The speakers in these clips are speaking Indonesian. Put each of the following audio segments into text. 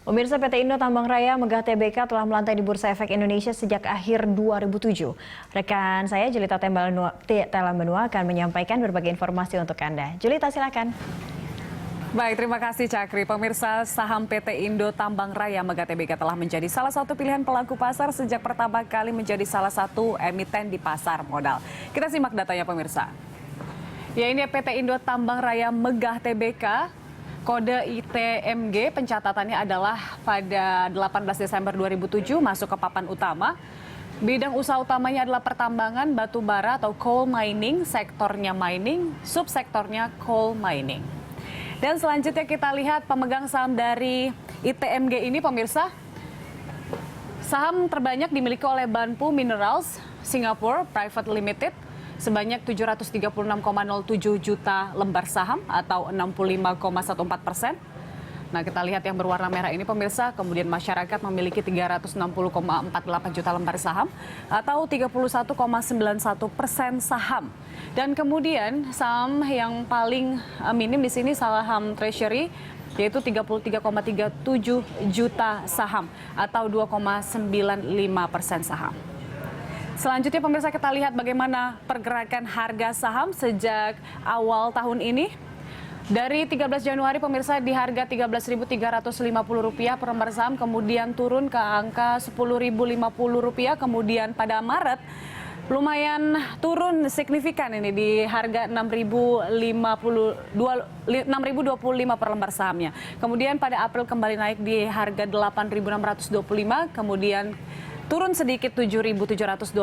Pemirsa, PT Indo Tambang Raya Megah Tbk telah melantai di Bursa Efek Indonesia sejak akhir 2007. Rekan saya Julita Telambenua akan menyampaikan berbagai informasi untuk Anda. Julita, silakan. Baik, terima kasih Cakri. Pemirsa, saham PT Indo Tambang Raya Megah Tbk telah menjadi salah satu pilihan pelaku pasar sejak pertama kali menjadi salah satu emiten di pasar modal. Kita simak datanya pemirsa. Ya, ini PT Indo Tambang Raya Megah Tbk. Kode ITMG pencatatannya adalah pada 18 Desember 2007 masuk ke papan utama. Bidang usaha utamanya adalah pertambangan batu bara atau coal mining, sektornya mining, subsektornya coal mining. Dan selanjutnya kita lihat pemegang saham dari ITMG ini pemirsa. Saham terbanyak dimiliki oleh Banpu Minerals Singapore Private Limited sebanyak 736,07 juta lembar saham atau 65,14%. Nah, kita lihat yang berwarna merah ini pemirsa, kemudian masyarakat memiliki 360,48 juta lembar saham atau 31,91% saham. Dan kemudian saham yang paling minim di sini saham treasury yaitu 33,37 juta saham atau 2,95% saham. Selanjutnya pemirsa, kita lihat bagaimana pergerakan harga saham sejak awal tahun ini. Dari 13 Januari pemirsa di harga Rp13.350 per lembar saham, kemudian turun ke angka Rp10.050, kemudian pada Maret lumayan turun signifikan ini di harga Rp6.025 per lembar sahamnya. Kemudian pada April kembali naik di harga Rp8.625, kemudian turun sedikit Rp7.725,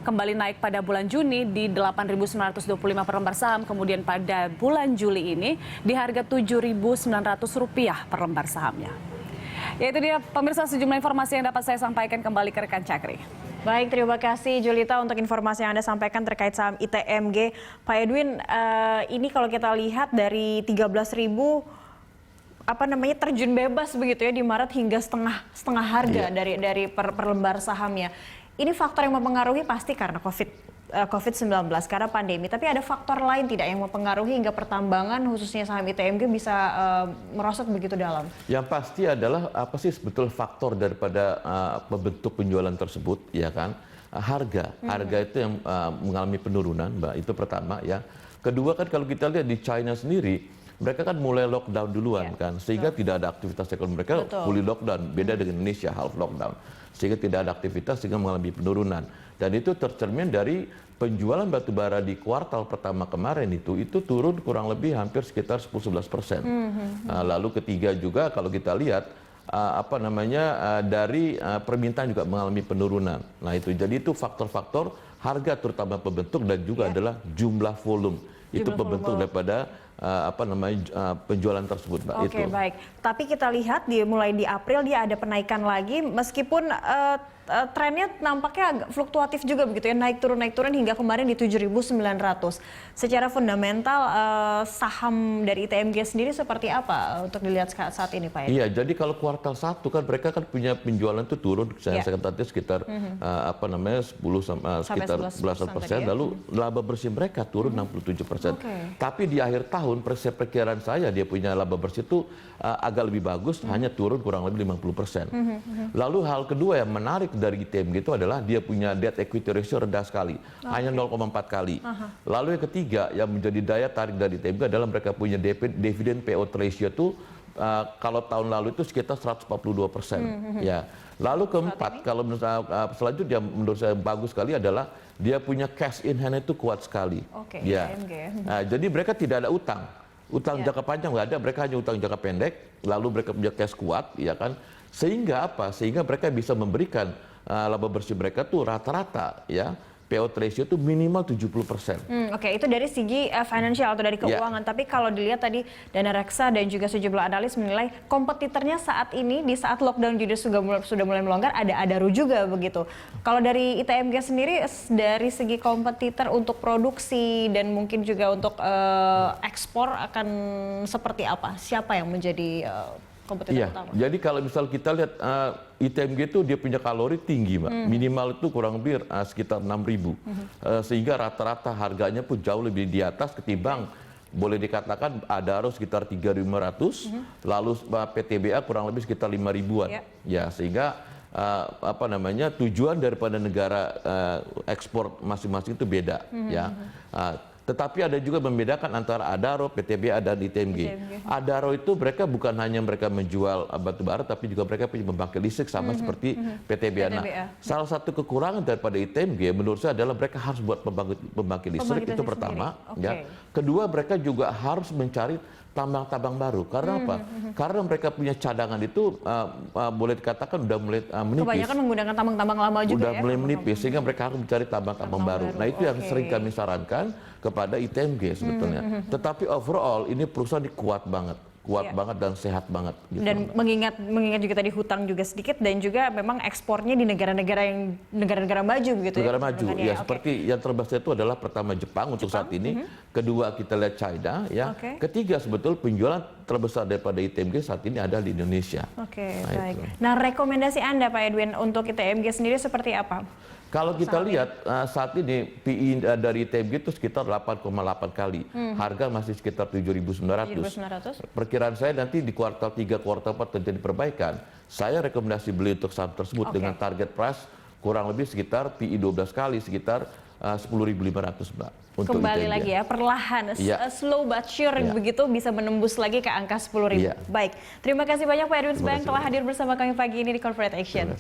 kembali naik pada bulan Juni di Rp8.925 per lembar saham, kemudian pada bulan Juli ini di harga Rp7.900 per lembar sahamnya. Ya, itu dia pemirsa sejumlah informasi yang dapat saya sampaikan, kembali ke rekan Cakri. Baik, terima kasih Julita untuk informasi yang Anda sampaikan terkait saham ITMG. Pak Edwin, ini kalau kita lihat dari 13.000 terjun bebas begitu ya di Maret hingga setengah harga dari per lembar sahamnya. Ini faktor yang mempengaruhi pasti karena COVID-19 karena pandemi, tapi ada faktor lain tidak yang mempengaruhi hingga pertambangan khususnya saham ITMG bisa merosot begitu dalam? Yang pasti adalah apa sih sebetulnya faktor daripada bentuk penjualan tersebut, ya kan? Harga itu yang mengalami penurunan, Mbak. Itu pertama ya. Kedua kan kalau kita lihat di China sendiri, mereka kan mulai lockdown duluan kan, sehingga tidak ada aktivitas ekonomi. Mereka fully lockdown, beda dengan Indonesia half lockdown, sehingga tidak ada aktivitas sehingga mengalami penurunan. Dan itu tercermin dari penjualan batu bara di kuartal pertama kemarin itu turun kurang lebih hampir sekitar 10-11%. Lalu ketiga juga kalau kita lihat dari permintaan juga mengalami penurunan. Nah itu jadi itu faktor-faktor harga terutama pembentuk dan juga adalah jumlah volume. Itu pembentuk daripada penjualan tersebut, Mbak. Oke, baik. Tapi kita lihat mulai di April dia ada penaikan lagi, meskipun trennya nampaknya agak fluktuatif juga begitu ya, naik turun hingga kemarin di 7.900. Secara fundamental saham dari ITMG sendiri seperti apa untuk dilihat saat ini, Pak? Iya, jadi kalau kuartal 1 kan mereka kan punya penjualan itu turun, saya katakan sekitar 11%, lalu laba bersih mereka turun 67%. Tapi di akhir tahun perkiraan saya dia punya laba bersih itu agak lebih bagus, hanya turun kurang lebih 50%. Lalu hal kedua yang menarik dari ITMG itu adalah dia punya debt equity ratio rendah sekali, hanya 0,4 kali. Lalu yang ketiga yang menjadi daya tarik dari ITMG adalah mereka punya dividen payout ratio itu kalau tahun lalu itu sekitar 142%. Ya. Lalu keempat, kalau selanjutnya menurut saya bagus sekali adalah dia punya cash in hand itu kuat sekali. Ya. Nah, jadi mereka tidak ada utang jangka panjang nggak ada, mereka hanya utang jangka pendek. Lalu mereka punya cash kuat, ya kan? Sehingga mereka bisa memberikan laba bersih mereka tuh rata-rata ya payout ratio itu minimal 70%. Oke, itu dari segi financial atau dari keuangan. Tapi kalau dilihat tadi Dana Reksa dan juga sejumlah analis menilai kompetitornya saat ini di saat lockdown juga sudah mulai melonggar ada Adaro juga begitu. Kalau dari ITMG sendiri dari segi kompetitor untuk produksi dan mungkin juga untuk ekspor akan seperti apa? Siapa yang menjadi kompetitor utama? Jadi kalau misal kita lihat ITMG itu dia punya kalori tinggi, Mbak. Minimal itu kurang lebih sekitar 6.000. Sehingga rata-rata harganya pun jauh lebih di atas ketimbang boleh dikatakan Adaro sekitar 3.500, lalu PTBA kurang lebih sekitar 5.000-an. Ya, sehingga tujuan daripada negara ekspor masing-masing itu beda, ya. Tetapi ada juga membedakan antara Adaro, PTBA dan ITMG. Adaro itu mereka bukan hanya mereka menjual batu bara, tapi juga mereka punya pembangkit listrik sama seperti PTBA. Nah, salah satu kekurangan daripada ITMG menurut saya adalah mereka harus buat pembangkit listrik, itu pertama. Ya. Kedua, mereka juga harus mencari tambang-tambang baru. Karena apa? Karena mereka punya cadangan itu boleh dikatakan udah mulai menipis. Kebanyakan menggunakan tambang-tambang lama juga udah mulai menipis, sehingga mereka harus mencari tambang-tambang baru. Nah, itu yang sering kami sarankan kepada ITMG sebetulnya. Tetapi overall ini perusahaan kuat banget. Kuat banget dan sehat banget. Gitu. Dan mengingat juga tadi hutang juga sedikit, dan juga memang ekspornya di negara-negara maju begitu negara maju, ya seperti yang terbesar itu adalah pertama Jepang untuk saat ini, kedua kita lihat China, ya, ketiga sebetulnya penjualan terbesar daripada ITMG saat ini ada di Indonesia. Baik. Nah, rekomendasi Anda Pak Edwin untuk ITMG sendiri seperti apa? Kalau kita lihat saat ini PI dari ITMG itu sekitar 8,8 kali. Harga masih sekitar 7.900. Perkiraan saya nanti di kuartal 3, kuartal 4 terjadi perbaikan. Saya rekomendasi beli untuk saham tersebut dengan target price kurang lebih sekitar PI 12 kali, sekitar 10.500, Mbak. Untuk Kembali ITMG. lagi ya, perlahan, slow but sure begitu bisa menembus lagi ke angka 10.000. Baik, terima kasih banyak Pak Edwin Sbayang telah hadir bersama kami pagi ini di Corporate Action.